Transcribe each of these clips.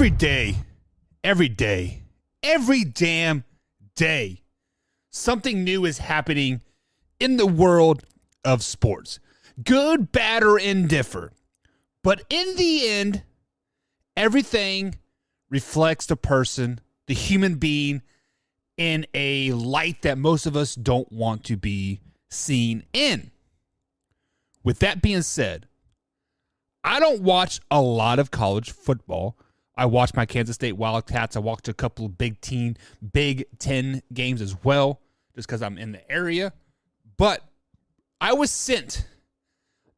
Every damn day, something new is happening in the world of sports. Good, bad, or indifferent. But in the end, everything reflects the person, the human being, in a light that most of us don't want to be seen in. With that being said, I don't watch a lot of college football. I watch my Kansas State Wildcats. I watched a couple of Big Ten games as well, just because I'm in the area. But I was sent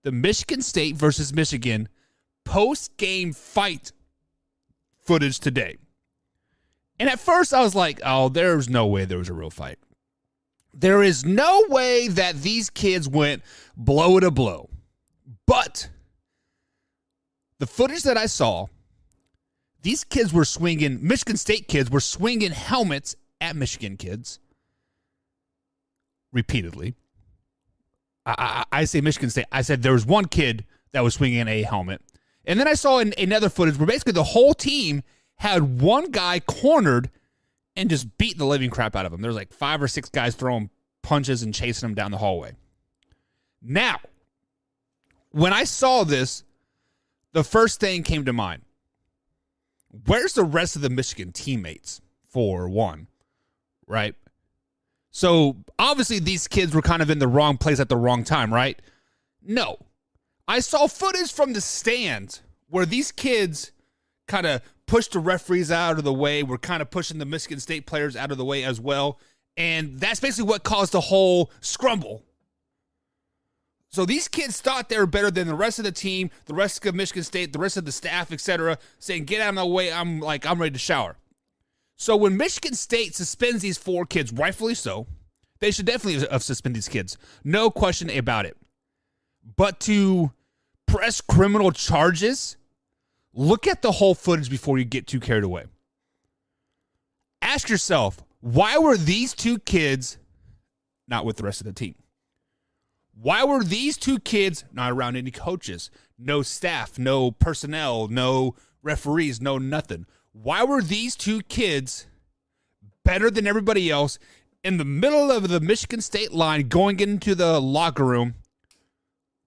the Michigan State versus Michigan post-game fight footage today. And at first I was like, oh, there's no way there was a real fight. There is no way that these kids went blow to blow. But the footage that I saw, these kids were swinging, Michigan State kids were swinging helmets at Michigan kids repeatedly. I say Michigan State. I said there was one kid that was swinging a helmet. And then I saw another footage where basically the whole team had one guy cornered and just beat the living crap out of him. There was like 5 or 6 guys throwing punches and chasing him down the hallway. Now, when I saw this, the first thing came to mind. Where's the rest of the Michigan teammates, for one, right? So, obviously, these kids were kind of in the wrong place at the wrong time, right? No. I saw footage from the stands where these kids kind of pushed the referees out of the way, were kind of pushing the Michigan State players out of the way as well, and that's basically what caused the whole scrumble. So these kids thought they were better than the rest of the team, the rest of Michigan State, the rest of the staff, etc., saying, get out of my way, I'm ready to shower. So when Michigan State suspends these 4 kids, rightfully so, they should definitely have suspended these kids. No question about it. But to press criminal charges, look at the whole footage before you get too carried away. Ask yourself, why were these 2 kids not with the rest of the team? Why were these 2 kids not around any coaches, no staff, no personnel, no referees, no nothing? Why were these 2 kids better than everybody else in the middle of the Michigan State line going into the locker room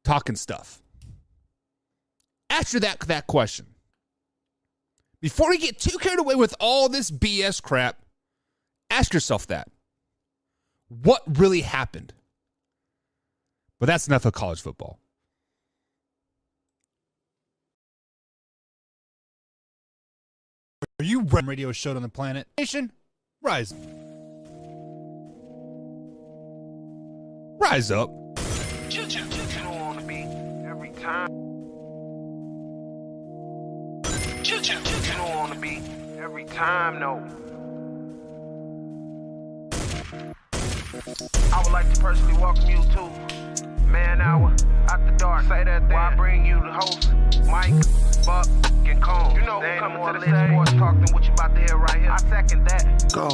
talking stuff? Answer that question. Before you get too carried away with all this BS crap, ask yourself that. What really happened? But that's enough of college football. Are you radio show on the planet? Nation, rise. Rise up. You on the beat every time. You on the beat every time, no. I would like to personally welcome you to Man Hour After Dark. Say that thing. While I bring you the host, Mike, Buck, and Cone. You know who's coming to the stage. Sports talk than what you about to hear right here. I second that. Go.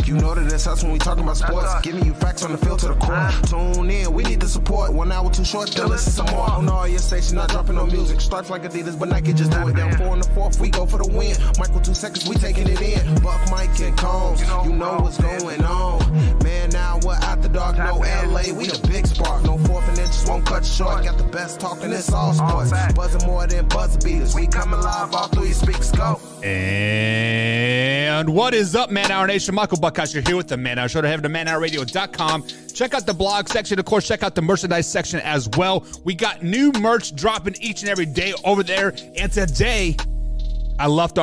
You know that it's us when we talking about sports. Giving you facts on the field to the core. Tune in, we need the support. 1 hour too short, then listen some more. On all your stations, not dropping no music. Stripes like Adidas, but Nike just do it. Down 4 in the 4th, we go for the win. Michael 2 seconds, we taking it in. Buck, Mike, and Combs, you know what's going on. Man, now we're After Dark, no LA, we the big spark. No 4th and inches, won't cut short. Got the best talking, it's all sports. Buzzing more than buzzer beaters. We coming live, all 3 speakers go. And what is up, Man Hour Nation? Michael Buckhouse here with the Man Hour Show. To have to manhourradio.com. Check out the blog section. Of course, check out the merchandise section as well. We got new merch dropping each and every day over there. And today, I launched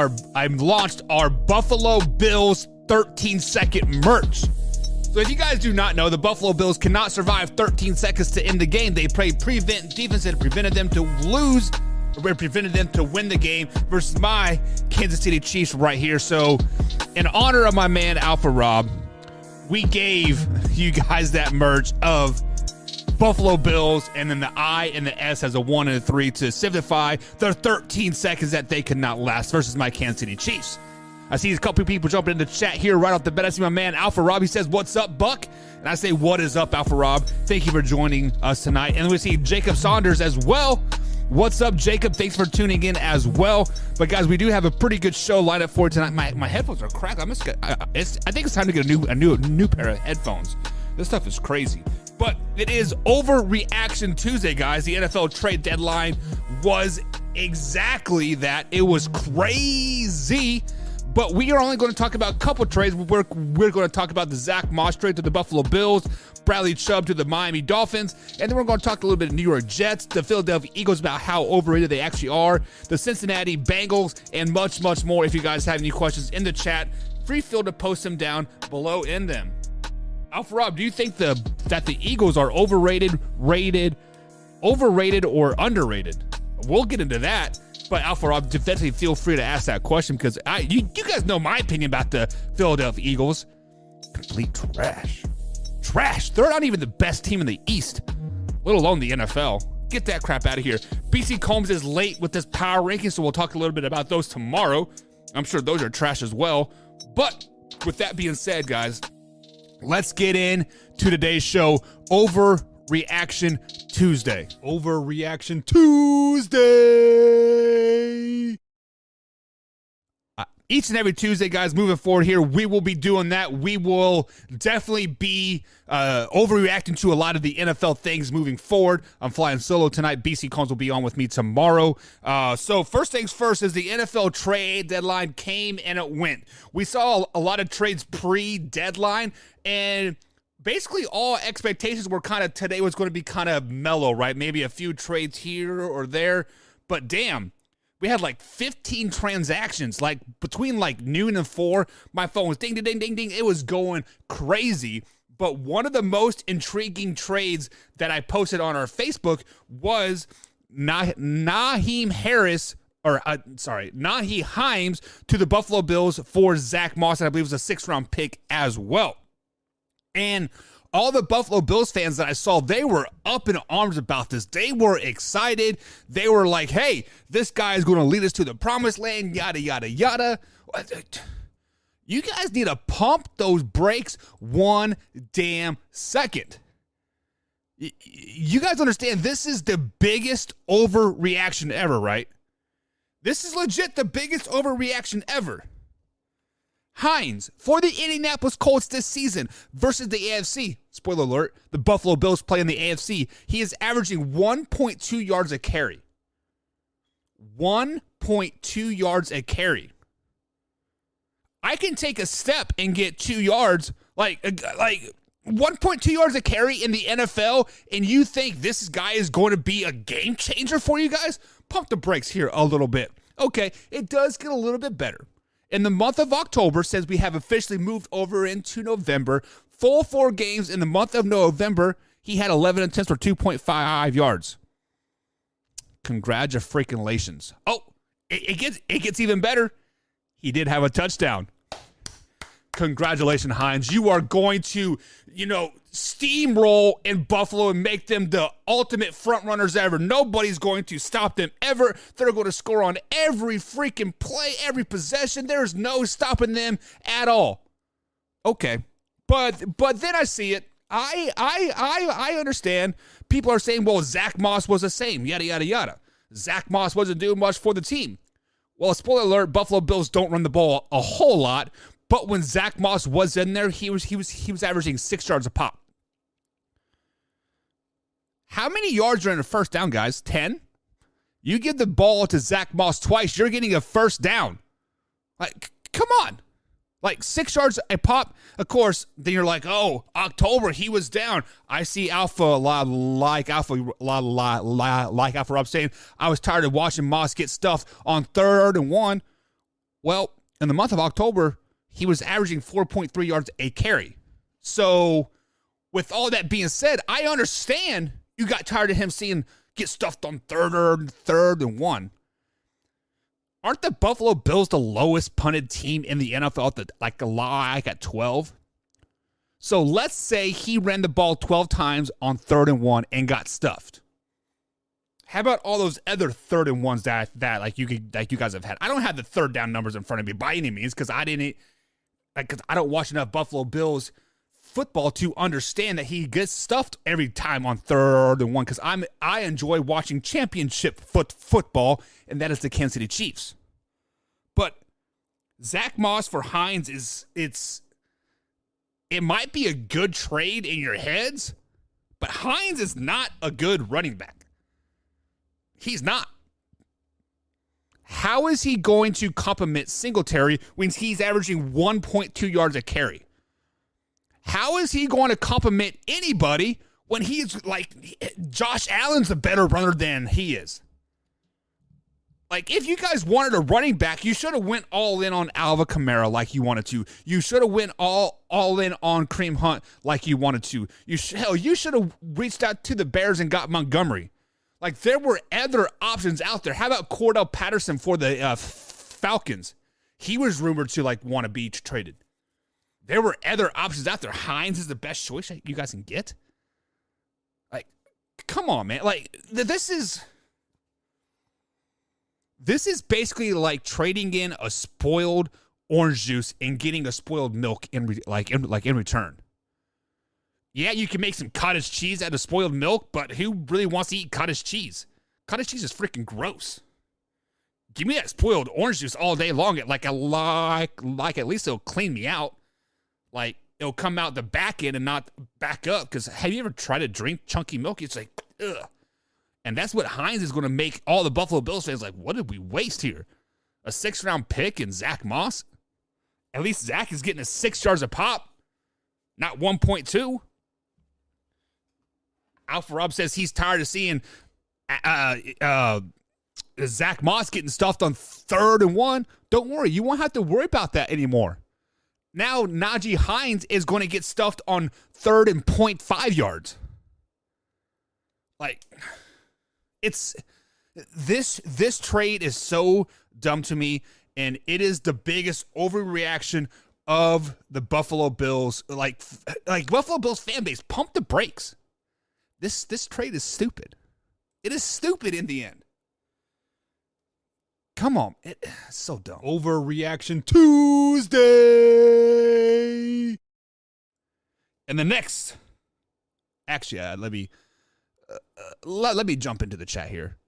our Buffalo Bills 13-second merch. So if you guys do not know, the Buffalo Bills cannot survive 13 seconds to end the game. They play prevent defense that prevented them to lose, or prevented them to win the game versus my Kansas City Chiefs right here. So in honor of my man, Alpha Rob, we gave you guys that merch of Buffalo Bills, and then the I and the S has a 1 and a 3 to signify the 13 seconds that they could not last versus my Kansas City Chiefs. I see a couple people jumping in the chat here right off the bat. I see my man, Alpha Rob. He says, what's up, Buck? And I say, what is up, Alpha Rob? Thank you for joining us tonight. And we see Jacob Saunders as well. What's up, Jacob? Thanks for tuning in as well. But guys, we do have a pretty good show lined up for tonight. My headphones are cracked. I think it's time to get a new pair of headphones. This stuff is crazy. But it is Overreaction Tuesday, guys. The NFL trade deadline was exactly that. It was crazy. But we are only going to talk about a couple trades. We're going to talk about the Zach Moss trade to the Buffalo Bills, Bradley Chubb to the Miami Dolphins, and then we're going to talk a little bit of New York Jets, the Philadelphia Eagles, about how overrated they actually are, the Cincinnati Bengals, and much, much more. If you guys have any questions in the chat, feel to post them down below in them. Alpha Rob, do you think that the Eagles are overrated, or underrated? We'll get into that. But Alpha Rob, definitely feel free to ask that question, because you guys know my opinion about the Philadelphia Eagles. Complete trash. Trash. They're not even the best team in the East, let alone the NFL. Get that crap out of here. BC Combs is late with this power ranking, so we'll talk a little bit about those tomorrow. I'm sure those are trash as well. But with that being said, guys, let's get in to today's show. Overreaction Tuesday. Overreaction Tuesday. Each and every Tuesday, guys, moving forward here, we will be doing that. We will definitely be overreacting to a lot of the NFL things moving forward. I'm flying solo tonight. BC Combs will be on with me tomorrow. So first things first is the NFL trade deadline came and it went. We saw a lot of trades pre-deadline, and basically all expectations were kind of today was going to be kind of mellow, right? Maybe a few trades here or there, but damn. We had like 15 transactions, like between like noon and 4. My phone was ding, ding, ding, ding, ding. It was going crazy. But one of the most intriguing trades that I posted on our Facebook was Nyheim Hines to the Buffalo Bills for Zach Moss, and I believe it was a 6th-round pick as well. And all the Buffalo Bills fans that I saw, they were up in arms about this. They were excited. They were like, hey, this guy is going to lead us to the promised land, yada, yada, yada. You guys need to pump those brakes one damn second. You guys understand this is the biggest overreaction ever, right? This is legit the biggest overreaction ever. Hines for the Indianapolis Colts this season versus the AFC. Spoiler alert, the Buffalo Bills play in the AFC. He is averaging 1.2 yards a carry. 1.2 yards a carry. I can take a step and get 2 yards, like 1.2 yards a carry in the NFL, and you think this guy is going to be a game changer for you guys? Pump the brakes here a little bit. Okay, it does get a little bit better. In the month of October, since we have officially moved over into November, full 4 games in the month of November, he had 11 attempts for 2.5 yards. Congratulations. Oh, it gets even better. He did have a touchdown. Congratulations, Hines. You are going to, steamroll in Buffalo and make them the ultimate front runners ever. Nobody's going to stop them ever. They're going to score on every freaking play, every possession. There's no stopping them at all. Okay. But then I see it. I understand. People are saying, well, Zach Moss was the same, yada, yada, yada. Zach Moss wasn't doing much for the team. Well, spoiler alert, Buffalo Bills don't run the ball a whole lot. But when Zach Moss was in there, he was averaging 6 yards a pop. How many yards are in a first down, guys? 10? You give the ball to Zach Moss twice, you're getting a first down. Like, come on. Like 6 yards a pop. Of course, then you're like, oh, October, he was down. I see Alpha Rob saying, I was tired of watching Moss get stuffed on 3rd and 1. Well, in the month of October, he was averaging 4.3 yards a carry. So, with all that being said, I understand you got tired of him seeing get stuffed on 3rd and 1. Aren't the Buffalo Bills the lowest punted team in the NFL at 12? So let's say he ran the ball 12 times on 3rd and 1 and got stuffed. How about all those other 3rd and 1s that you guys have had? I don't have the third down numbers in front of me by any means because I don't watch enough Buffalo Bills football to understand that he gets stuffed every time on 3rd and 1, because I enjoy watching championship football, and that is the Kansas City Chiefs. But Zach Moss for Hines it might be a good trade in your heads, but Hines is not a good running back. He's not. How is he going to complement Singletary when he's averaging 1.2 yards a carry? How is he going to complement anybody when he's like, Josh Allen's a better runner than he is? Like, if you guys wanted a running back, you should have went all in on Alvin Kamara like you wanted to. You should have went all in on Kareem Hunt like you wanted to. You should have reached out to the Bears and got Montgomery. Like, there were other options out there. How about Cordell Patterson for the Falcons? He was rumored to, like, want to be traded. There were other options out there. Hines is the best choice you guys can get. Like, come on, man. Like, this is basically like trading in a spoiled orange juice and getting a spoiled milk in return. Yeah, you can make some cottage cheese out of spoiled milk, but who really wants to eat cottage cheese? Cottage cheese is freaking gross. Give me that spoiled orange juice all day long. Like at least it'll clean me out. Like, it'll come out the back end and not back up. Because have you ever tried to drink chunky milk? It's like, ugh. And that's what Hines is going to make all the Buffalo Bills fans like, what did we waste here? A 6th-round pick and Zach Moss? At least Zach is getting a 6 yards a pop, not 1.2. Alpha Rob says he's tired of seeing Zach Moss getting stuffed on 3rd and 1. Don't worry, you won't have to worry about that anymore. Now Nyheim Hines is going to get stuffed on 3rd and 0.5 yards. Like, it's this trade is so dumb to me, and it is the biggest overreaction of the Buffalo Bills. Like Buffalo Bills fan base, pump the brakes. This trade is stupid. It is stupid in the end. Come on, it's so dumb. Overreaction Tuesday. And the next, actually, let me jump into the chat here.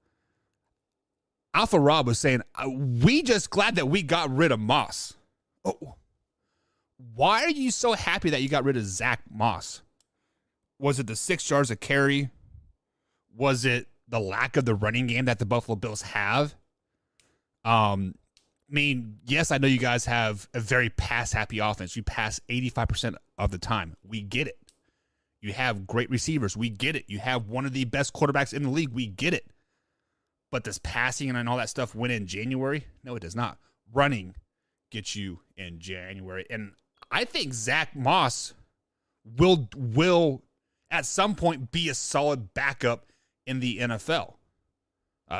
Alpha Rob was saying, we just glad that we got rid of Moss. Oh, why are you so happy that you got rid of Zach Moss? Was it the 6 yards a carry? Was it the lack of the running game that the Buffalo Bills have? I mean, yes, I know you guys have a very pass-happy offense. You pass 85% of the time. We get it. You have great receivers. We get it. You have one of the best quarterbacks in the league. We get it. But does passing and all that stuff win in January? No, it does not. Running gets you in January. And I think Zach Moss will at some point be a solid backup in the NFL.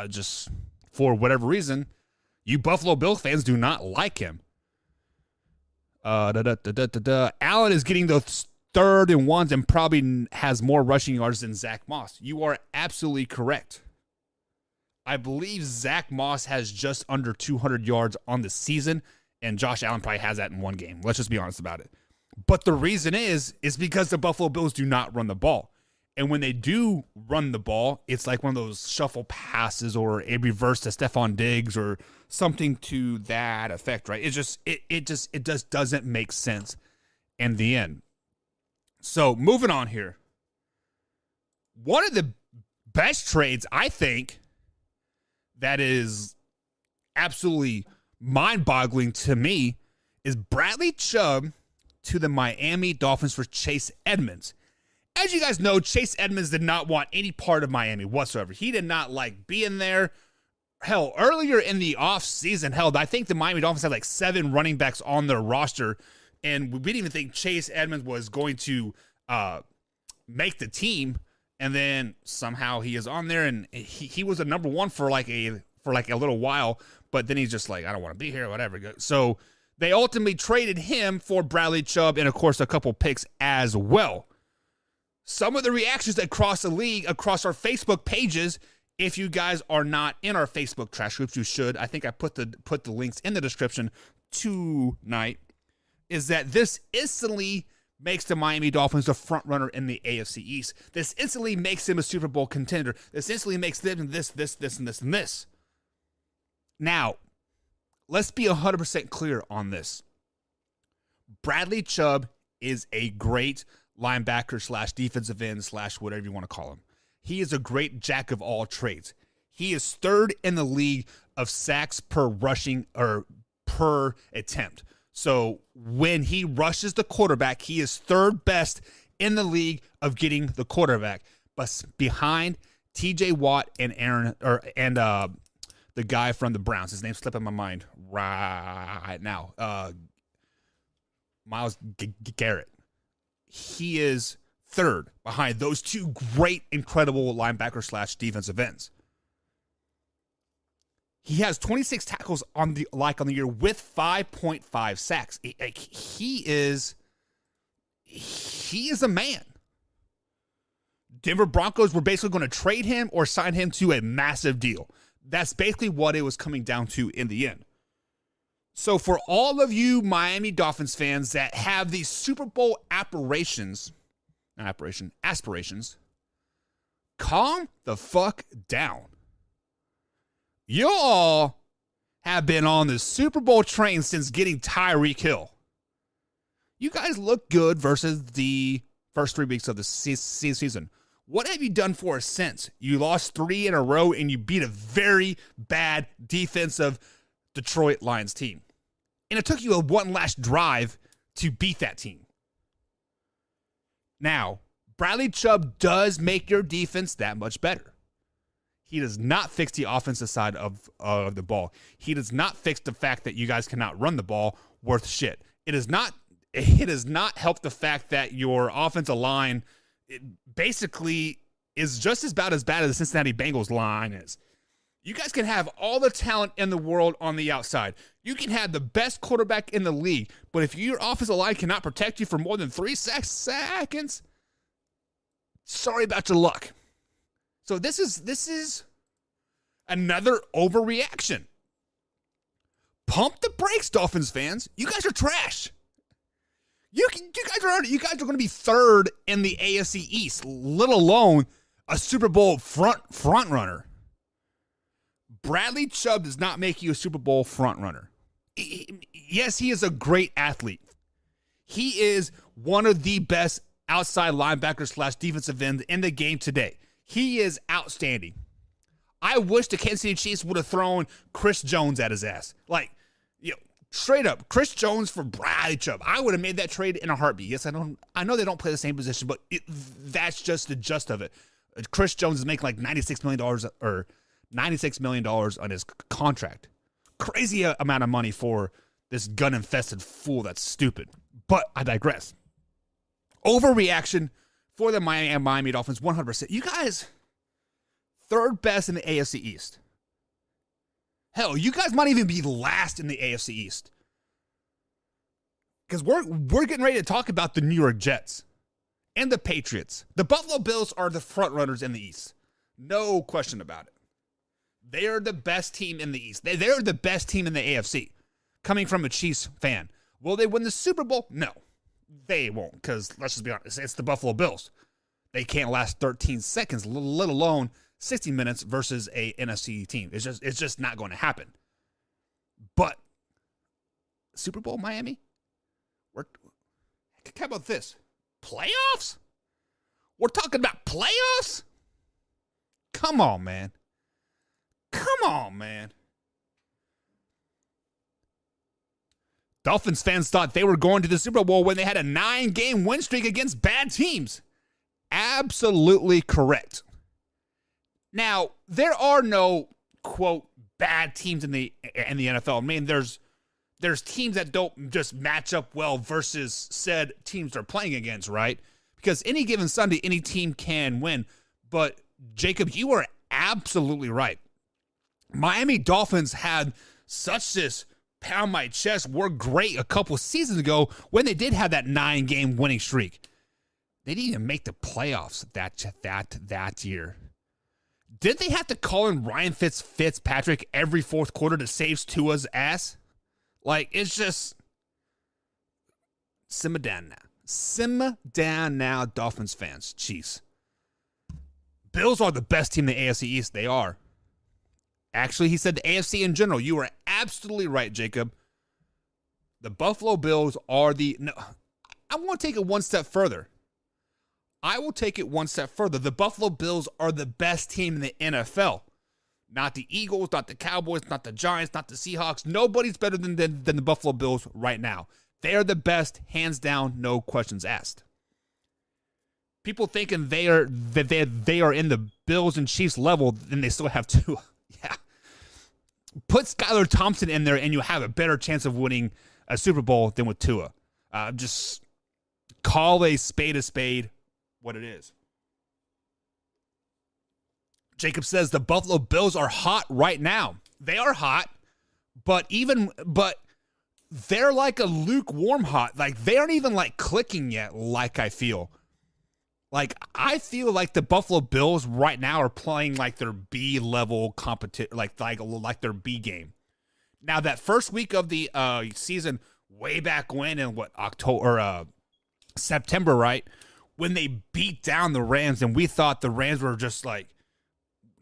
Just for whatever reason, you Buffalo Bills fans do not like him. Allen is getting those 3rd and 1s and probably has more rushing yards than Zach Moss. You are absolutely correct. I believe Zach Moss has just under 200 yards on the season, and Josh Allen probably has that in one game. Let's just be honest about it. But the reason is because the Buffalo Bills do not run the ball. And when they do run the ball, it's like one of those shuffle passes or a reverse to Stephon Diggs or something to that effect, right? It just doesn't make sense in the end. So moving on here. One of the best trades, I think, that is absolutely mind-boggling to me is Bradley Chubb to the Miami Dolphins for Chase Edmonds. As you guys know, Chase Edmonds did not want any part of Miami whatsoever. He did not like being there. Hell, earlier in the offseason, I think the Miami Dolphins had like 7 running backs on their roster, and we didn't even think Chase Edmonds was going to make the team. And then somehow he is on there, and he was a number 1 for like a little while, but then he's just like, I don't want to be here, whatever. So they ultimately traded him for Bradley Chubb and, of course, a couple picks as well. Some of the reactions across the league, across our Facebook pages, if you guys are not in our Facebook trash groups, you should. I think I put the links in the description tonight, is that this instantly makes the Miami Dolphins the front runner in the AFC East. This instantly makes him a Super Bowl contender. This instantly makes them this, and this. Now, let's be 100% clear on this. Bradley Chubb is a great linebacker / defensive end / whatever you want to call him. He is a great jack of all trades. He is third in the league of sacks per rushing or per attempt. So when he rushes the quarterback, he is third best in the league of getting the quarterback, but behind T.J. Watt and the guy from the Browns. His name's slipping my mind right now. Myles Garrett. He is third behind those two great, incredible linebacker / defensive ends. He has 26 tackles on the year with 5.5 sacks. He is a man. Denver Broncos were basically going to trade him or sign him to a massive deal. That's basically what it was coming down to in the end. So for all of you Miami Dolphins fans that have these Super Bowl aspirations, calm the fuck down. You all have been on the Super Bowl train since getting Tyreek Hill. You guys look good versus the first 3 weeks of the season. What have you done for us since? You lost 3 in a row and you beat a very bad defensive Detroit Lions team. And it took you one last drive to beat that team. Now, Bradley Chubb does make your defense that much better. He does not fix the offensive side of the ball. He does not fix the fact that you guys cannot run the ball worth shit. It does not help the fact that your offensive line basically is just about as bad as the Cincinnati Bengals line is. You guys can have all the talent in the world on the outside. You can have the best quarterback in the league, but if your offensive line cannot protect you for more than 3 seconds, sorry about your luck. So this is another overreaction. Pump the brakes, Dolphins fans. You guys are trash. You guys are going to be third in the AFC East, let alone a Super Bowl front runner. Bradley Chubb does not make you a Super Bowl front runner. Yes, he is a great athlete. He is one of the best outside linebackers / defensive ends in the game today. He is outstanding. I wish the Kansas City Chiefs would have thrown Chris Jones at his ass. Straight up, Chris Jones for Bradley Chubb. I would have made that trade in a heartbeat. Yes, I know they don't play the same position, but that's just the gist of it. Chris Jones is making like $96 million on his contract. Crazy amount of money for this gun-infested fool that's stupid. But I digress. Overreaction for the Miami Dolphins, 100%. You guys, third best in the AFC East. Hell, you guys might even be last in the AFC East. Because we're getting ready to talk about the New York Jets and the Patriots. The Buffalo Bills are the front runners in the East. No question about it. They are the best team in the East. They're the best team in the AFC. Coming from a Chiefs fan. Will they win the Super Bowl? No. They won't, because let's just be honest, it's the Buffalo Bills. They can't last 13 seconds, let alone 60 minutes versus a NFC team. It's just not going to happen. But Super Bowl Miami? How about this? Playoffs? We're talking about playoffs? Come on, man. Dolphins fans thought they were going to the Super Bowl when they had a 9-game win streak against bad teams. Absolutely correct. Now, there are no, quote, bad teams in the NFL. I mean, there's teams that don't just match up well versus said teams they're playing against, right? Because any given Sunday, any team can win. But, Jacob, you are absolutely right. Miami Dolphins had such this pound my chest, we're great a couple seasons ago when they did have that 9-game winning streak. They didn't even make the playoffs that year. Did they have to call in Ryan Fitzpatrick every fourth quarter to save Tua's ass? Like, it's just simmer down now. Simmer down now, Dolphins fans. Jeez. Bills are the best team in the AFC East. They are. Actually, he said the AFC in general. You are absolutely right, Jacob. The Buffalo Bills are the... No, I want to take it one step further. I will take it one step further. The Buffalo Bills are the best team in the NFL. Not the Eagles, not the Cowboys, not the Giants, not the Seahawks. Nobody's better than the Buffalo Bills right now. They are the best, hands down, no questions asked. People thinking they are in the Bills and Chiefs level, then they still have two. Yeah. Put Skylar Thompson in there, and you have a better chance of winning a Super Bowl than with Tua. Just call a spade what it is. Jacob says the Buffalo Bills are hot right now. They are hot, but they're like a lukewarm hot. Like, they aren't even like clicking yet, like I feel. Like, I feel like the Buffalo Bills right now are playing like their B level competition, like their B game. Now, that first week of the season, way back when in September, right? When they beat down the Rams, and we thought the Rams were just like,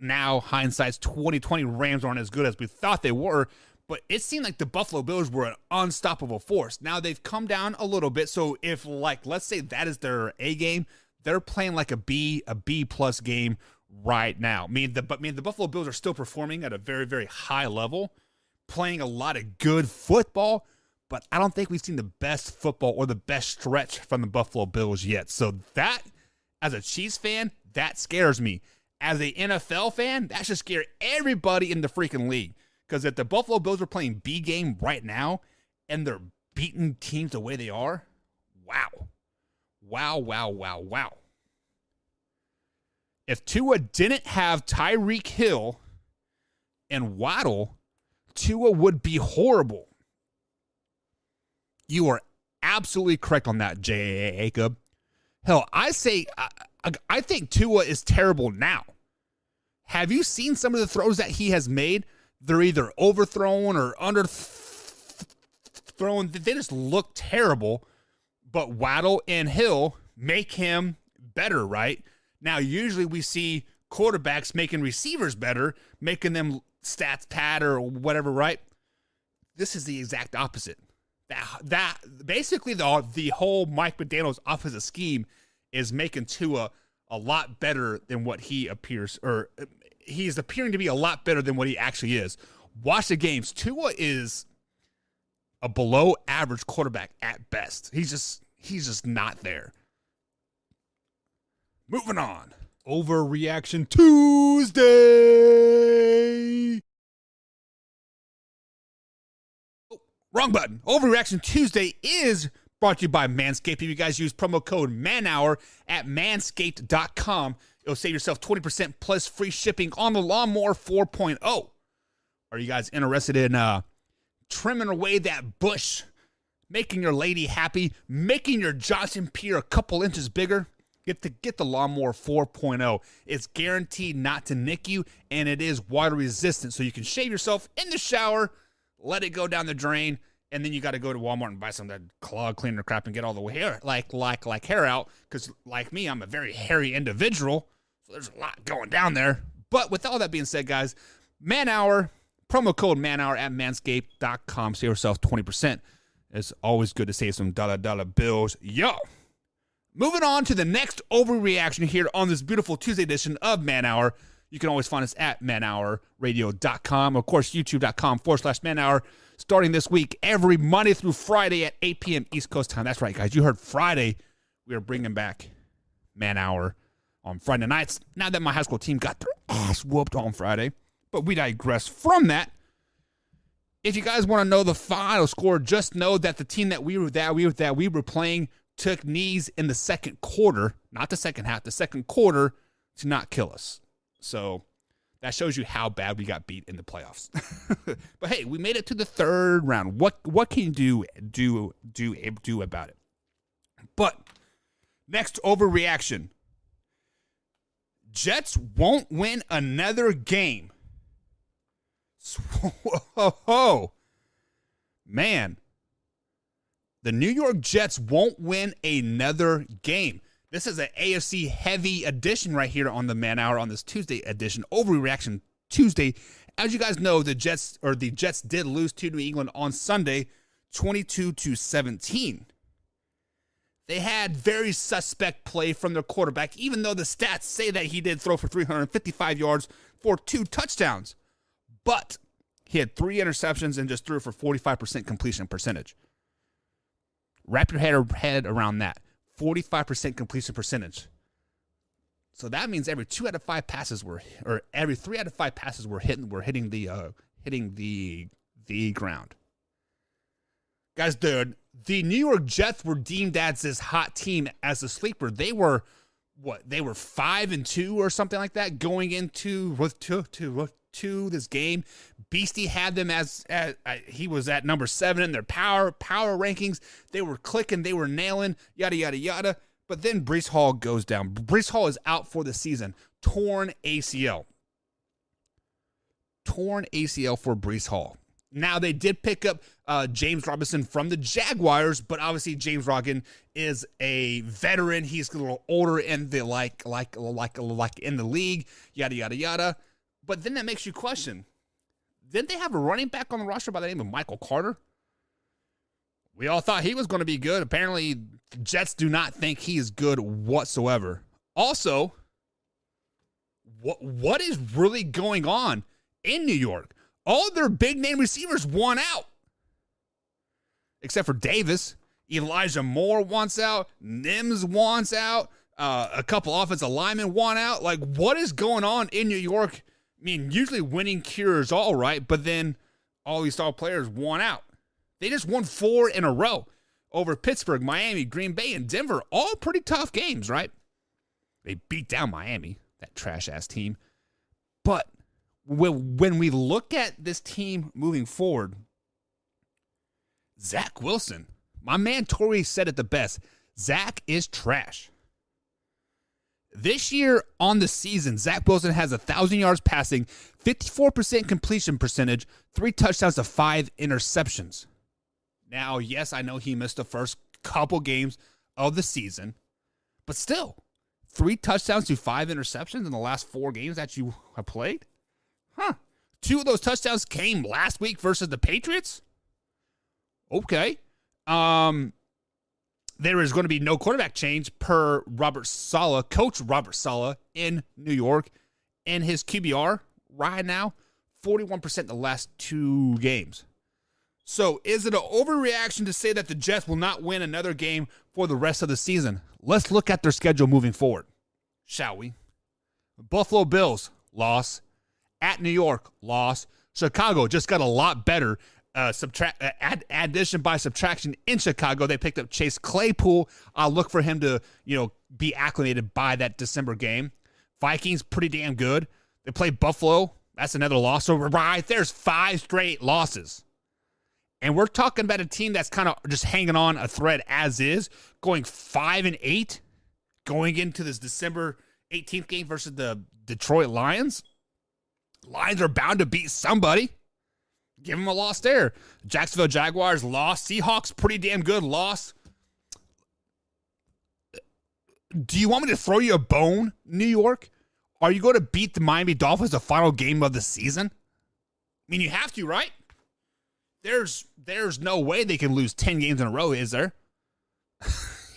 now hindsight's 2020, Rams aren't as good as we thought they were. But it seemed like the Buffalo Bills were an unstoppable force. Now they've come down a little bit. So if, like, let's say that is their A game, they're playing like a B plus game right now. The Buffalo Bills are still performing at a very, very high level, playing a lot of good football, but I don't think we've seen the best football or the best stretch from the Buffalo Bills yet. So that, as a Chiefs fan, that scares me. As a NFL fan, that should scare everybody in the freaking league. Because if the Buffalo Bills are playing B game right now and they're beating teams the way they are, wow. Wow. If Tua didn't have Tyreek Hill and Waddle, Tua would be horrible. You are absolutely correct on that, Jacob. Hell, I think Tua is terrible now. Have you seen some of the throws that he has made? They're either overthrown or underthrown. They just look terrible. But Waddle and Hill make him better, right? Now, usually we see quarterbacks making receivers better, making them stats pad or whatever, right? This is the exact opposite. That basically the whole Mike McDaniel's offensive scheme is making Tua a lot better than what he appears, or he's appearing to be a lot better than what he actually is. Watch the games. Tua is a below average quarterback at best. He's just not there. Moving on. Overreaction Tuesday. Oh, wrong button. Overreaction Tuesday is brought to you by Manscaped. If you guys use promo code MANHOUR at manscaped.com, it'll save yourself 20% plus free shipping on the Lawnmower 4.0. Are you guys interested in trimming away that bush, making your lady happy, making your Johnson peer a couple inches bigger? Get the Lawnmower 4.0. It's guaranteed not to nick you, and it is water resistant, so you can shave yourself in the shower, let it go down the drain, and then you got to go to Walmart and buy some of that clog cleaner crap and get all the hair like hair out. Because like me, I'm a very hairy individual, so there's a lot going down there. But with all that being said, guys, ManHour, promo code ManHour at manscaped.com. Save yourself 20%. It's always good to save some dollar bills. Yo! Moving on to the next overreaction here on this beautiful Tuesday edition of ManHour. You can always find us at manhourradio.com. Of course, youtube.com/manhour. Starting this week, every Monday through Friday at 8 p.m. East Coast time. That's right, guys. You heard Friday. We are bringing back ManHour on Friday nights. Now that my high school team got their ass whooped on Friday. But we digress from that. If you guys want to know the final score, just know that the team that we were playing took knees in the second quarter, not the second half, the second quarter, to not kill us. So that shows you how bad we got beat in the playoffs. But hey, we made it to the third round. What can you do about it? But next overreaction. Jets won't win another game. Whoa, man. The New York Jets won't win another game. This is an AFC heavy edition right here on the Man Hour on this Tuesday edition, Overreaction Tuesday. As you guys know, the Jets did lose to New England on Sunday, 22-17. They had very suspect play from their quarterback, even though the stats say that he did throw for 355 yards for 2 touchdowns. But he had 3 interceptions and just threw for 45% completion percentage. Wrap your head around that. 45% completion percentage. So that means every 3 out of 5 passes were hitting the ground. Guys, dude, the New York Jets were deemed as this hot team, as a sleeper. They were 5-2 or something like that going into this game. Beastie had them as he was at number 7 in their power rankings. They were clicking, they were nailing, yada yada yada. But then Breece Hall goes down. Breece Hall is out for the season. Torn ACL for Breece Hall. Now, they did pick up James Robinson from the Jaguars, but obviously James Robinson is a veteran. He's a little older in the like in the league, yada yada yada. But then that makes you question: didn't they have a running back on the roster by the name of Michael Carter? We all thought he was going to be good. Apparently, the Jets do not think he is good whatsoever. Also, what is really going on in New York? All their big-name receivers won out. Except for Davis. Elijah Moore wants out. Nims wants out. A couple offensive linemen want out. Like, what is going on in New York? I mean, usually winning cures all right, but then all these star players won out. They just won 4 in a row over Pittsburgh, Miami, Green Bay, and Denver. All pretty tough games, right? They beat down Miami, that trash-ass team. But when we look at this team moving forward, Zach Wilson, my man Torrey said it the best. Zach is trash. This year on the season, Zach Wilson has 1,000 yards passing, 54% completion percentage, 3 touchdowns to 5 interceptions. Now, yes, I know he missed the first couple games of the season, but still, 3 touchdowns to 5 interceptions in the last 4 games that you have played? 2 of those touchdowns came last week versus the Patriots? Okay. There is going to be no quarterback change per Coach Robert Saleh in New York. And his QBR right now, 41% the last 2 games. So is it an overreaction to say that the Jets will not win another game for the rest of the season? Let's look at their schedule moving forward, shall we? Buffalo Bills, loss. At New York, loss. Chicago just got a lot better. Addition by subtraction in Chicago. They picked up Chase Claypool. I'll look for him to, be acclimated by that December game. Vikings, pretty damn good. They play Buffalo. That's another loss. So right there's 5 straight losses. And we're talking about a team that's kind of just hanging on a thread as is, going 5-8, going into this December 18th game versus the Detroit Lions. Lions are bound to beat somebody. Give them a loss there. Jacksonville Jaguars lost. Seahawks, pretty damn good loss. Do you want me to throw you a bone, New York? Are you going to beat the Miami Dolphins the final game of the season? I mean, you have to, right? There's no way they can lose 10 games in a row, is there?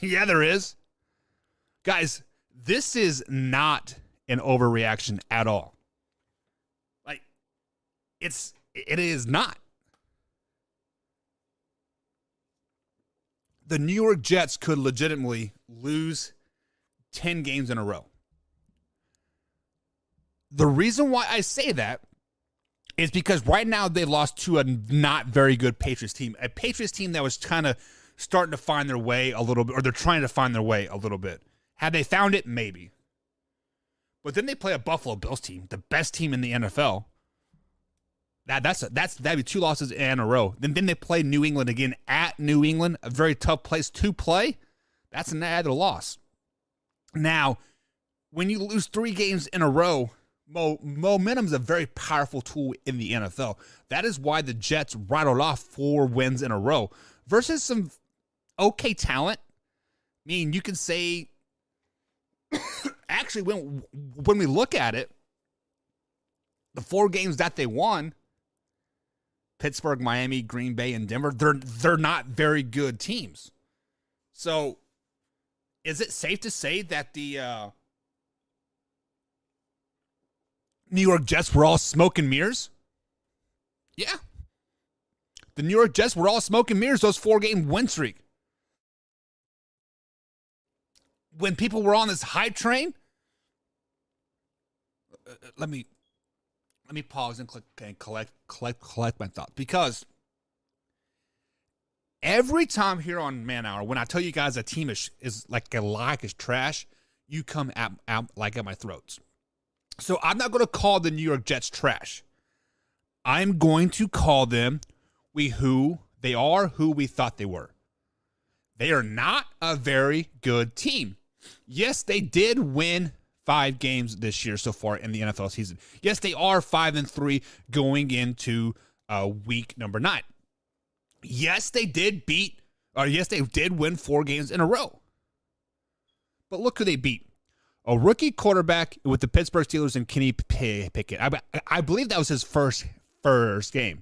Yeah, there is. Guys, this is not an overreaction at all. It is not. The New York Jets could legitimately lose 10 games in a row. The reason why I say that is because right now they lost to a not very good Patriots team. A Patriots team that was kind of starting to find their way a little bit, or they're trying to find their way a little bit. Had they found it? Maybe. But then they play a Buffalo Bills team, the best team in the NFL. That'd be 2 losses in a row. Then they play New England again at New England, a very tough place to play. That's another loss. Now, when you lose 3 games in a row, momentum is a very powerful tool in the NFL. That is why the Jets rattled off 4 wins in a row versus some okay talent. I mean, you can say, actually, when we look at it, the 4 games that they won, Pittsburgh, Miami, Green Bay, and Denver, they're not very good teams. So, is it safe to say that the New York Jets were all smoke and mirrors? Yeah. The New York Jets were all smoke and mirrors, those 4-game win streak. When people were on this hype train, let me pause and collect my thoughts, because every time here on Man Hour, when I tell you guys a team is trash, you come at my throats. So I'm not going to call the New York Jets trash. I'm going to call them who we thought they were. They are not a very good team. Yes, they did win 5 games this year so far in the NFL season. Yes, they are 5-3 going into week number 9. Yes, they did win 4 games in a row. But look who they beat. A rookie quarterback with the Pittsburgh Steelers and Kenny Pickett. I believe that was his first game.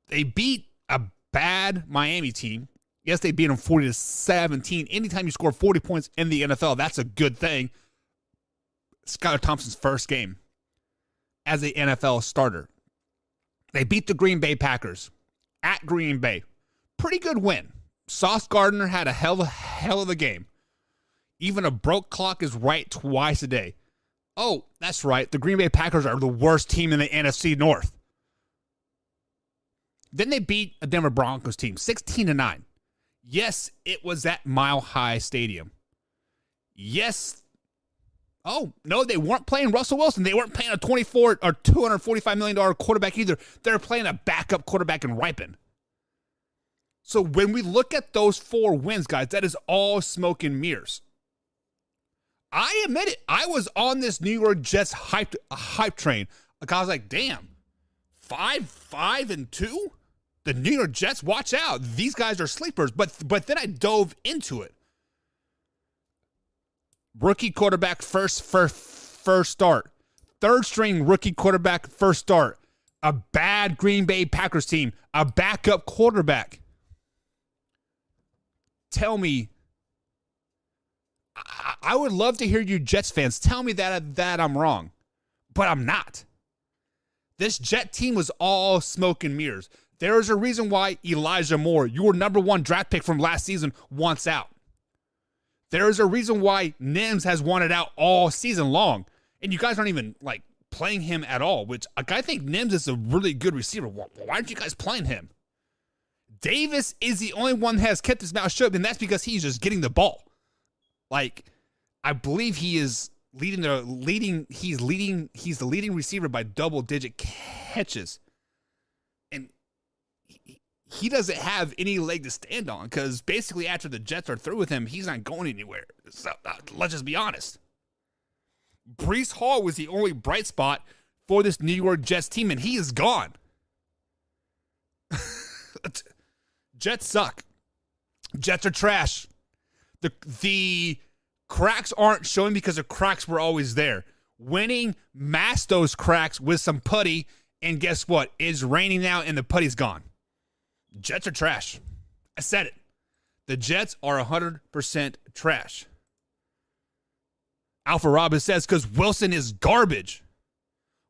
They beat a bad Miami team. Yes, they beat them 40-17. Anytime you score 40 points in the NFL, that's a good thing. Skylar Thompson's first game as an NFL starter. They beat the Green Bay Packers at Green Bay. Pretty good win. Sauce Gardner had a hell of a game. Even a broke clock is right twice a day. Oh, that's right. The Green Bay Packers are the worst team in the NFC North. Then they beat a Denver Broncos team, 16-9. Yes, it was at Mile High Stadium. Yes. Oh, no, they weren't playing Russell Wilson. They weren't playing a $245 million quarterback either. They're playing a backup quarterback in Ripon. So when we look at those 4 wins, guys, that is all smoke and mirrors. I admit it. I was on this New York Jets hype train. Like, I was like, damn, 5-2? The New York Jets, watch out. These guys are sleepers. But then I dove into it. Rookie quarterback, first start. 3rd string rookie quarterback, first start. A bad Green Bay Packers team. A backup quarterback. Tell me. I would love to hear you Jets fans tell me that I'm wrong. But I'm not. This Jet team was all smoke and mirrors. There is a reason why Elijah Moore, your number 1 draft pick from last season, wants out. There is a reason why Nims has wanted out all season long. And you guys aren't even playing him at all, which I think Nims is a really good receiver. Why aren't you guys playing him? Davis is the only one that has kept his mouth shut, and that's because he's just getting the ball. I believe he is he's the leading receiver by double-digit catches. And he doesn't have any leg to stand on, because basically after the Jets are through with him, he's not going anywhere. So let's just be honest. Breece Hall was the only bright spot for this New York Jets team, and he is gone. Jets suck. Jets are trash. The cracks aren't showing because the cracks were always there. Winning masked those cracks with some putty, and guess what? It's raining now, and the putty's gone. Jets are trash. I said it. The Jets are 100% trash. Alpha Robin says because Wilson is garbage.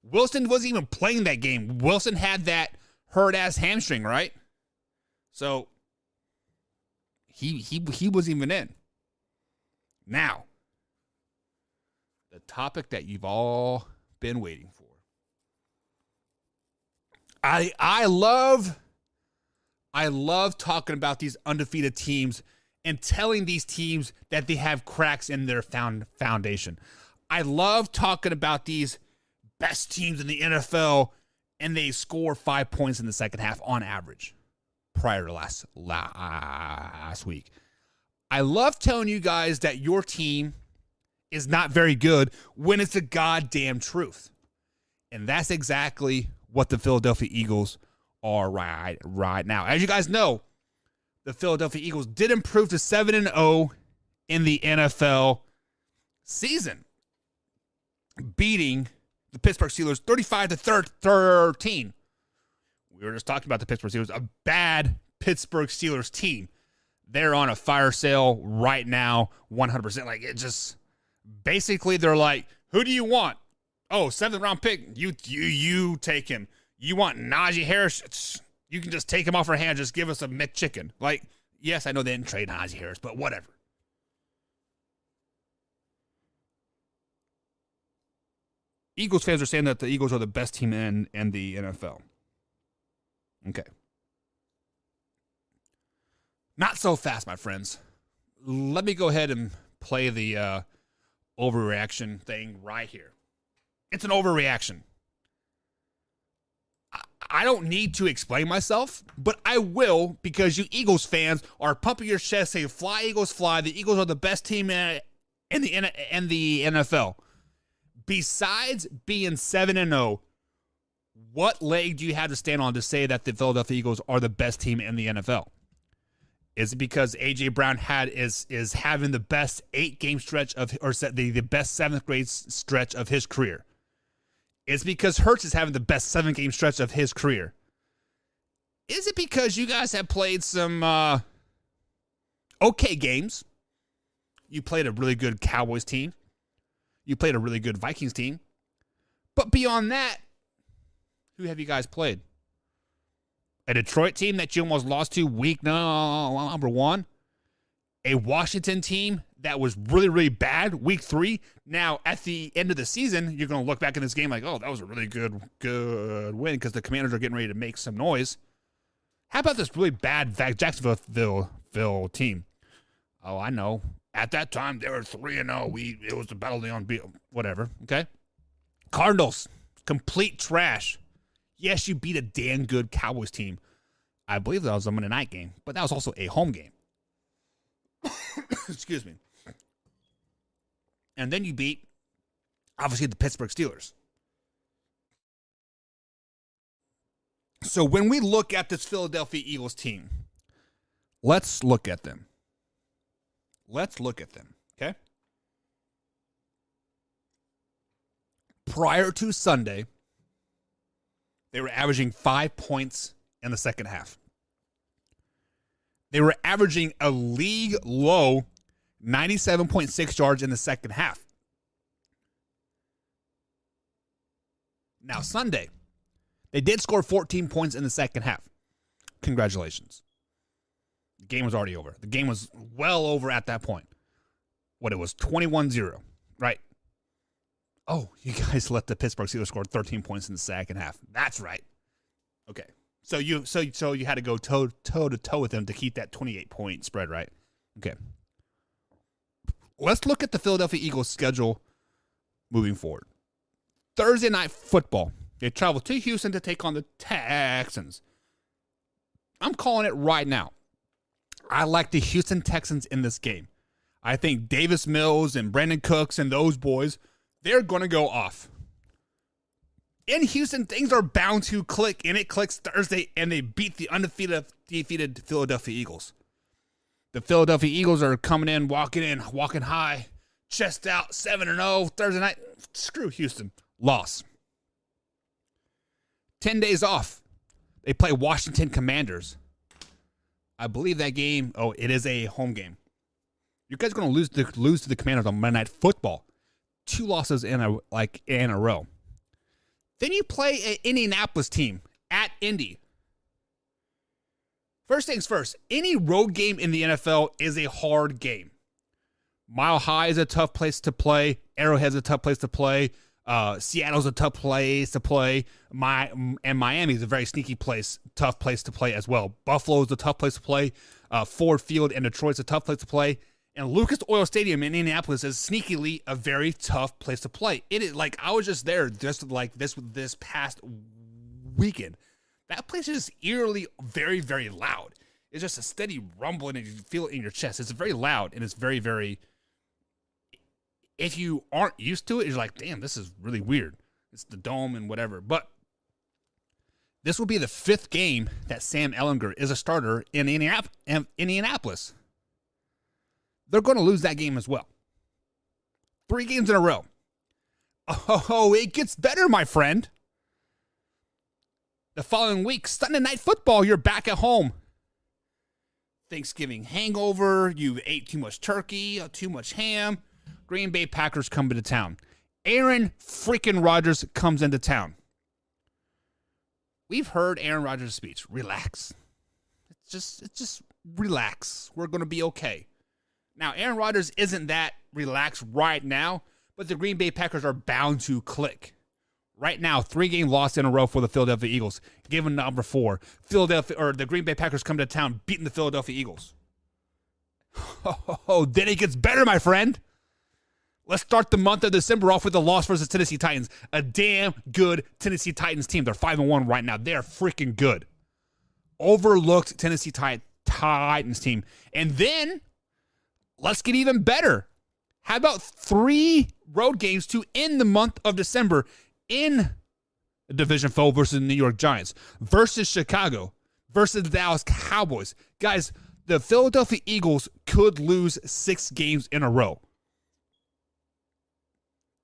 Wilson wasn't even playing that game. Wilson had that hurt-ass hamstring, right? So he wasn't even in. Now, the topic that you've all been waiting for. I love talking about these undefeated teams and telling these teams that they have cracks in their foundation. I love talking about these best teams in the NFL and they score 5 points in the second half on average prior to last week. I love telling you guys that your team is not very good when it's the goddamn truth. And that's exactly what the Philadelphia Eagles are right now. As you guys know, the Philadelphia Eagles did improve to 7-0 in the NFL season, beating the Pittsburgh Steelers 35-13. We were just talking about the Pittsburgh Steelers, a bad Pittsburgh Steelers team. They're on a fire sale right now, 100%. Like, it just, basically, they're like, who do you want? Oh, 7th round pick. You take him. You want Najee Harris? You can just take him off our hand. Just give us a McChicken. Like, yes, I know they didn't trade Najee Harris, but whatever. Eagles fans are saying that the Eagles are the best team in the NFL. Okay. Not so fast, my friends. Let me go ahead and play the overreaction thing right here. It's an overreaction. I don't need to explain myself, but I will, because you Eagles fans are pumping your chest saying, fly, Eagles, fly. The Eagles are the best team in the NFL. Besides being 7-0, what leg do you have to stand on to say that the Philadelphia Eagles are the best team in the NFL? Is it because A.J. Brown is having the best 8-game stretch of, or the best 7th grade stretch of his career? Is it because Hurts is having the best 7-game stretch of his career? Is it because you guys have played some okay games? You played a really good Cowboys team. You played a really good Vikings team. But beyond that, who have you guys played? A Detroit team that you almost lost to week number 1. A Washington team that was really, really bad week 3. Now, at the end of the season, you're going to look back in this game like, oh, that was a really good win because the Commanders are getting ready to make some noise. How about this really bad Jacksonville team? Oh, I know. At that time, they were 3-0. It was the battle of the unbeatable. Whatever, okay? Cardinals, complete trash. Yes, you beat a damn good Cowboys team. I believe that was a Monday night game, but that was also a home game. Excuse me. And then you beat, obviously, the Pittsburgh Steelers. So when we look at this Philadelphia Eagles team, let's look at them. Okay? Prior to Sunday, they were averaging 5 points in the second half. They were averaging a league low 97.6 yards in the second half. Now, Sunday, they did score 14 points in the second half. Congratulations. The game was already over. The game was well over at that point. It was 21-0, right? Oh, you guys let the Pittsburgh Steelers score 13 points in the second half. That's right. Okay. So you had to go toe to toe with them to keep that 28-point spread, right? Okay. Let's look at the Philadelphia Eagles schedule moving forward. Thursday night football. They travel to Houston to take on the Texans. I'm calling it right now. I like the Houston Texans in this game. I think Davis Mills and Brandon Cooks and those boys, they're going to go off. In Houston, things are bound to click, and it clicks Thursday, and they beat the undefeated Philadelphia Eagles. The Philadelphia Eagles are coming in, walking high, chest out, 7-0, Thursday night. Screw Houston. Loss. 10 days off. They play Washington Commanders. I believe that game, it is a home game. You guys are going to lose to the Commanders on Monday Night Football. 2 losses in a row. Then you play an Indianapolis team at Indy. First things first, any road game in the NFL is a hard game. Mile High is a tough place to play. Arrowhead's a tough place to play. Seattle's a tough place to play. And Miami's a very sneaky place, tough place to play as well. Buffalo's a tough place to play. Ford Field and Detroit's a tough place to play. And Lucas Oil Stadium in Indianapolis is sneakily a very tough place to play. It is like I was just there this past weekend. That place is eerily very, very loud. It's just a steady rumbling and you feel it in your chest. It's very loud and it's very, very. If you aren't used to it, you're like, damn, this is really weird. It's the dome and whatever. But This will be the 5th game that Sam Ehlinger is a starter in Indianapolis. They're going to lose that game as well. 3 games in a row. Oh, it gets better, my friend. The following week, Sunday Night Football, you're back at home. Thanksgiving hangover, you ate too much turkey, too much ham. Green Bay Packers come into town. Aaron freaking Rodgers comes into town. We've heard Aaron Rodgers' speech. Relax. It's just relax. We're going to be okay. Now, Aaron Rodgers isn't that relaxed right now, but the Green Bay Packers are bound to click. Right now, 3-game loss in a row for the Philadelphia Eagles. Given number 4, the Green Bay Packers come to town, beating the Philadelphia Eagles. Oh, then it gets better, my friend. Let's start the month of December off with a loss versus Tennessee Titans. A damn good Tennessee Titans team. They're 5-1 right now. They're freaking good. Overlooked Tennessee Titans team. And then, let's get even better. How about 3 road games to end the month of December in a division foe versus the New York Giants, versus Chicago, versus the Dallas Cowboys. Guys, the Philadelphia Eagles could lose 6 games in a row.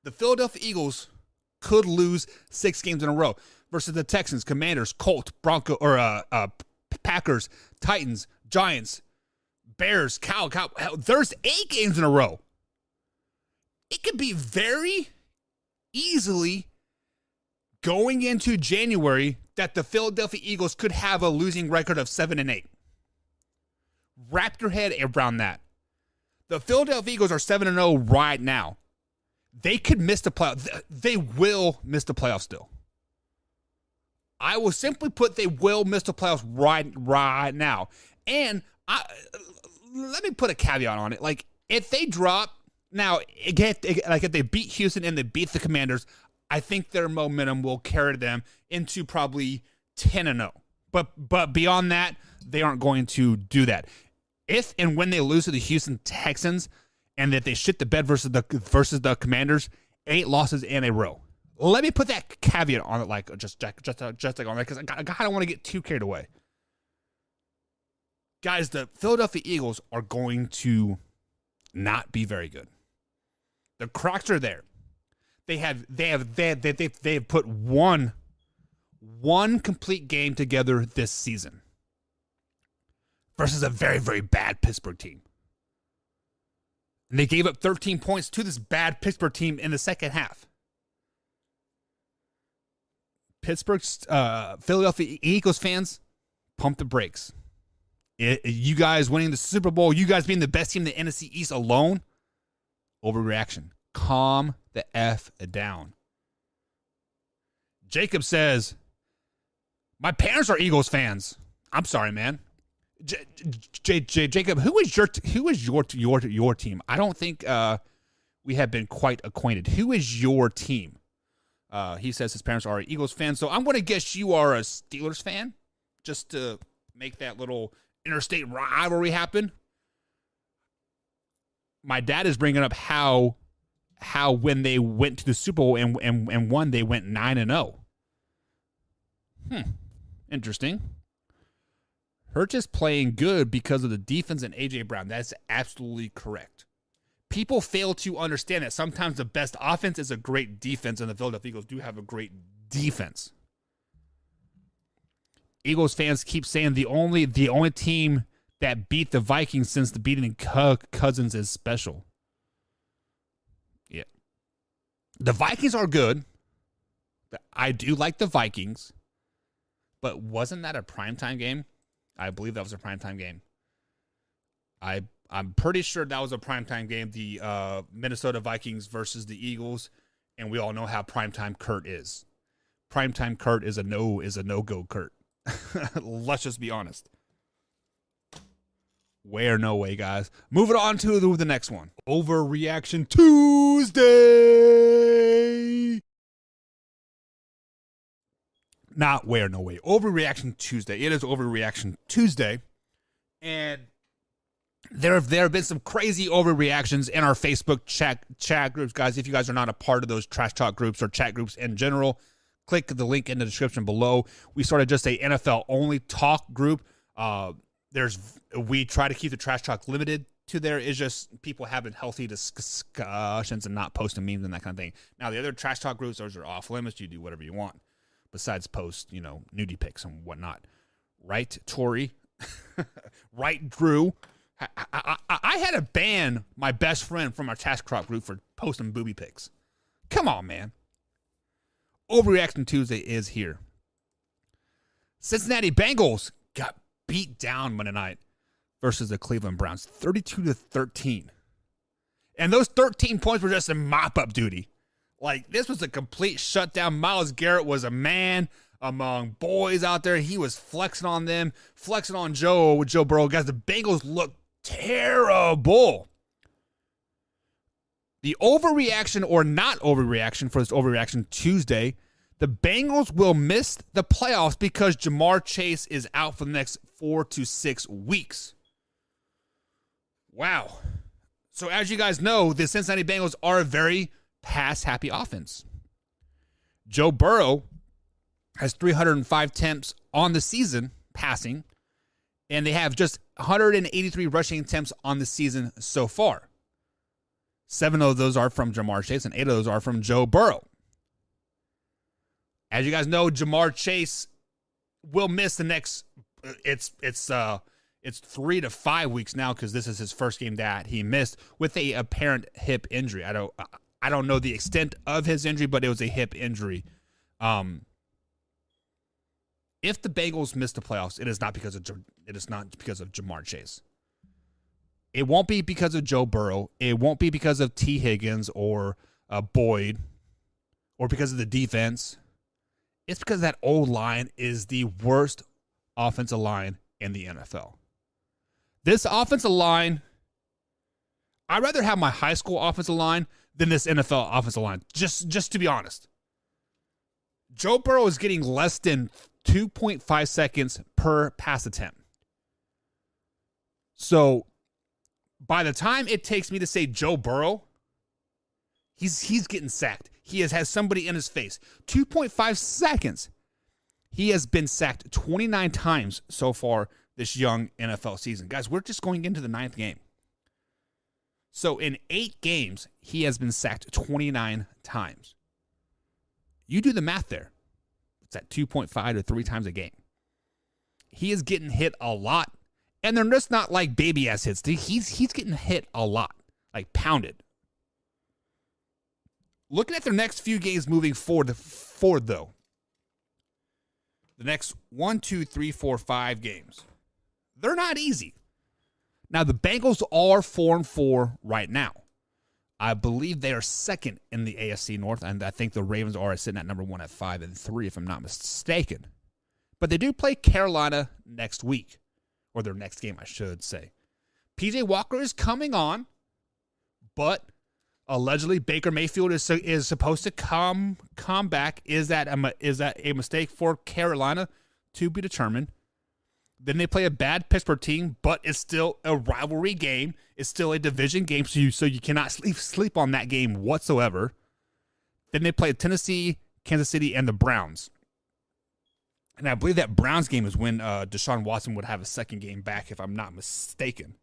The Philadelphia Eagles could lose 6 games in a row versus the Texans, Commanders, Colts, Packers, Titans, Giants, Bears, Cow. There's 8 games in a row. It could be very easily going into January that the Philadelphia Eagles could have a losing record of 7-8. Wrap your head around that. The Philadelphia Eagles are 7-0 right now. They could miss the playoffs. They will miss the playoffs still. I will simply put they will miss the playoffs right now. And let me put a caveat on it. Like, if they drop, now, if they beat Houston and they beat the Commanders, I think their momentum will carry them into probably 10-0. But beyond that, they aren't going to do that. If and when they lose to the Houston Texans, and that they shit the bed versus the Commanders, 8 losses in a row. Let me put that caveat on it, like just like on that, because I don't want to get too carried away. Guys, the Philadelphia Eagles are going to not be very good. The cracks are there. They have put one complete game together this season versus a very, very bad Pittsburgh team. And they gave up 13 points to this bad Pittsburgh team in the second half. Philadelphia Eagles fans, pump the brakes. You guys winning the Super Bowl, you guys being the best team in the NFC East alone, overreaction. Calm the F down. Jacob says, my parents are Eagles fans. I'm sorry, man. Jacob, who is your team? I don't think we have been quite acquainted. Who is your team? He says his parents are Eagles fans, so I'm going to guess you are a Steelers fan, just to make that little interstate rivalry happen. My dad is bringing up how when they went to the Super Bowl and won, they went 9-0. Interesting. Hurts is playing good because of the defense and A.J. Brown. That's absolutely correct. People fail to understand that sometimes the best offense is a great defense, and the Philadelphia Eagles do have a great defense. Eagles fans keep saying the only team that beat the Vikings since the beating Cousins is special. Yeah. The Vikings are good. I do like the Vikings. But wasn't that a primetime game? I believe that was a primetime game. I'm pretty sure that was a primetime game, the Minnesota Vikings versus the Eagles, and we all know how primetime Kurt is. Primetime Kurt is a no-go Kurt. Let's just be honest. Way or no way, guys. Moving on to the next one. Overreaction Tuesday. Not way or no way. Overreaction Tuesday. It is Overreaction Tuesday. And there have been some crazy overreactions in our Facebook chat groups, guys. If you guys are not a part of those trash talk groups or chat groups in general, click the link in the description below. We started just a NFL only talk group. We try to keep the trash talk limited to there. It's just people having healthy discussions and not posting memes and that kind of thing. Now, the other trash talk groups, those are off limits. You do whatever you want besides post, nudie pics and whatnot. Right, Tori? Right, Drew? I had to ban my best friend from our trash talk group for posting booby pics. Come on, man. Overreaction Tuesday is here. Cincinnati Bengals got beat down Monday night versus the Cleveland Browns, 32-13. And those 13 points were just a mop-up duty. Like, this was a complete shutdown. Myles Garrett was a man among boys out there. He was flexing on them, flexing on Joe Burrow. Guys, the Bengals looked terrible. The overreaction or not overreaction for this Overreaction Tuesday, the Bengals will miss the playoffs because Jamar Chase is out for the next 4 to 6 weeks. Wow. So as you guys know, the Cincinnati Bengals are a very pass-happy offense. Joe Burrow has 305 attempts on the season passing, and they have just 183 rushing attempts on the season so far. 7 of those are from Jamar Chase, and 8 of those are from Joe Burrow. As you guys know, Jamar Chase will miss the next. It's 3 to 5 weeks now because this is his first game that he missed with a apparent hip injury. I don't know the extent of his injury, but it was a hip injury. If the Bengals miss the playoffs, it is not because of Jamar Chase. It won't be because of Joe Burrow. It won't be because of T. Higgins or Boyd or because of the defense. It's because that O-line is the worst offensive line in the NFL. This offensive line, I'd rather have my high school offensive line than this NFL offensive line, just to be honest. Joe Burrow is getting less than 2.5 seconds per pass attempt. So by the time it takes me to say Joe Burrow, he's getting sacked. He has somebody in his face. 2.5 seconds. He has been sacked 29 times so far this young NFL season. Guys, we're just going into the 9th game. So in 8 games, he has been sacked 29 times. You do the math there. It's at 2.5 to 3 times a game. He is getting hit a lot. And they're just not like baby-ass hits. He's getting hit a lot. Like pounded. Looking at their next few games moving forward though. The next 1, 2, 3, 4, 5 games. They're not easy. Now, the Bengals are 4-4 right now. I believe they are second in the AFC North, and I think the Ravens are sitting at number 1 at 5-3, if I'm not mistaken. But they do play Carolina next week, or their next game, I should say. PJ Walker is coming on, but allegedly Baker Mayfield is supposed to come back. Is that a mistake for Carolina? To be determined. Then they play a bad Pittsburgh team, but it's still a rivalry game. It's still a division game, so you cannot sleep on that game whatsoever. Then they play Tennessee, Kansas City, and the Browns. And I believe that Browns game is when Deshaun Watson would have a second game back, if I'm not mistaken.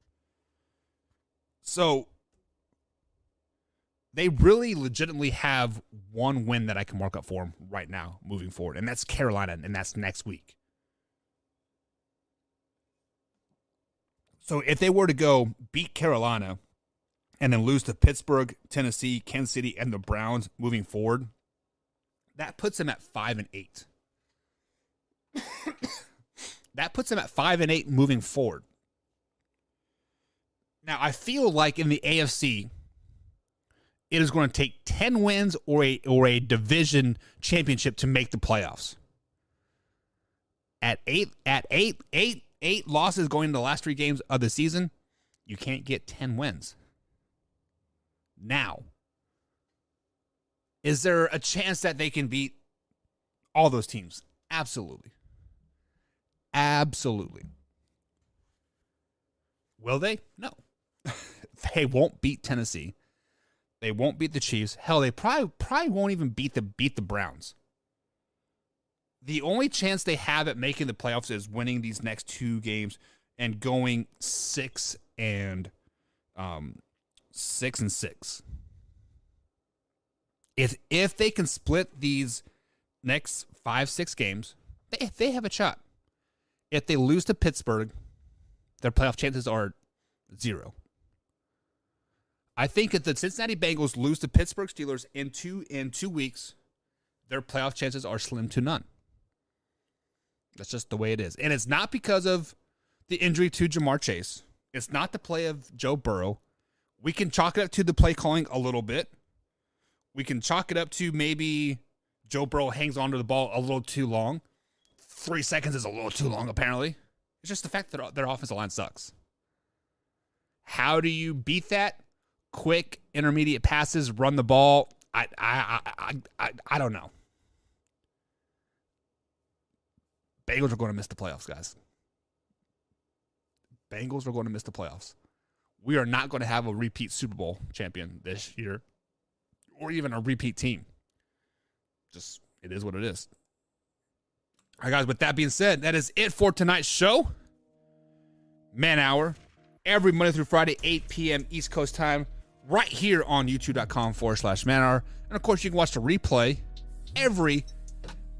So they really legitimately have one win that I can mark up for them right now moving forward, and that's Carolina, and that's next week. So if they were to go beat Carolina and then lose to Pittsburgh, Tennessee, Kansas City, and the Browns moving forward, that puts them at 5-8. That puts them at 5-8 moving forward. Now, I feel like in the AFC, it is going to take 10 wins or a division championship to make the playoffs. At eight losses going into the last 3 games of the season, you can't get 10 wins. Now, is there a chance that they can beat all those teams? Absolutely. Absolutely. Will they? No. They won't beat Tennessee. They won't beat the Chiefs. Hell, they probably won't even beat the Browns. The only chance they have at making the playoffs is winning these next 2 games and going 6 and 6. If they can split these next 5-6 games, they have a shot. If they lose to Pittsburgh, their playoff chances are 0. I think if the Cincinnati Bengals lose to Pittsburgh Steelers in 2 weeks, their playoff chances are slim to none. That's just the way it is. And it's not because of the injury to Jamar Chase. It's not the play of Joe Burrow. We can chalk it up to the play calling a little bit. We can chalk it up to maybe Joe Burrow hangs onto the ball a little too long. 3 seconds is a little too long, apparently. It's just the fact that their offensive line sucks. How do you beat that? Quick, intermediate passes, run the ball. I don't know. Bengals are going to miss the playoffs, guys. Bengals are going to miss the playoffs. We are not going to have a repeat Super Bowl champion this year or even a repeat team. Just, it is what it is. All right, guys, with that being said, that is it for tonight's show. Man Hour, every Monday through Friday, 8 p.m. East Coast time, right here on youtube.com/Man Hour. And, of course, you can watch the replay every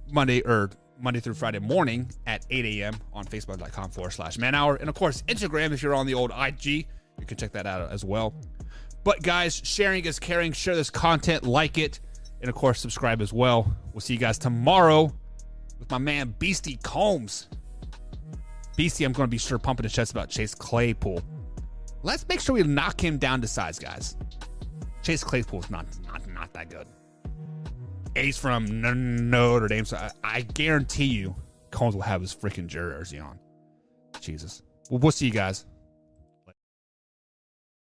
Monday through Friday morning at 8 a.m. on facebook.com/Man Hour. And, of course, Instagram, if you're on the old IG, you can check that out as well. But, guys, sharing is caring. Share this content, like it, and, of course, subscribe as well. We'll see you guys tomorrow with my man Beastie Combs. Beastie, I'm going to be sure pumping his chest about Chase Claypool. Let's make sure we knock him down to size, guys. Chase Claypool's not that good. He's from Notre Dame, so I guarantee you Combs will have his freaking jersey on. Jesus. Well, we'll see you guys.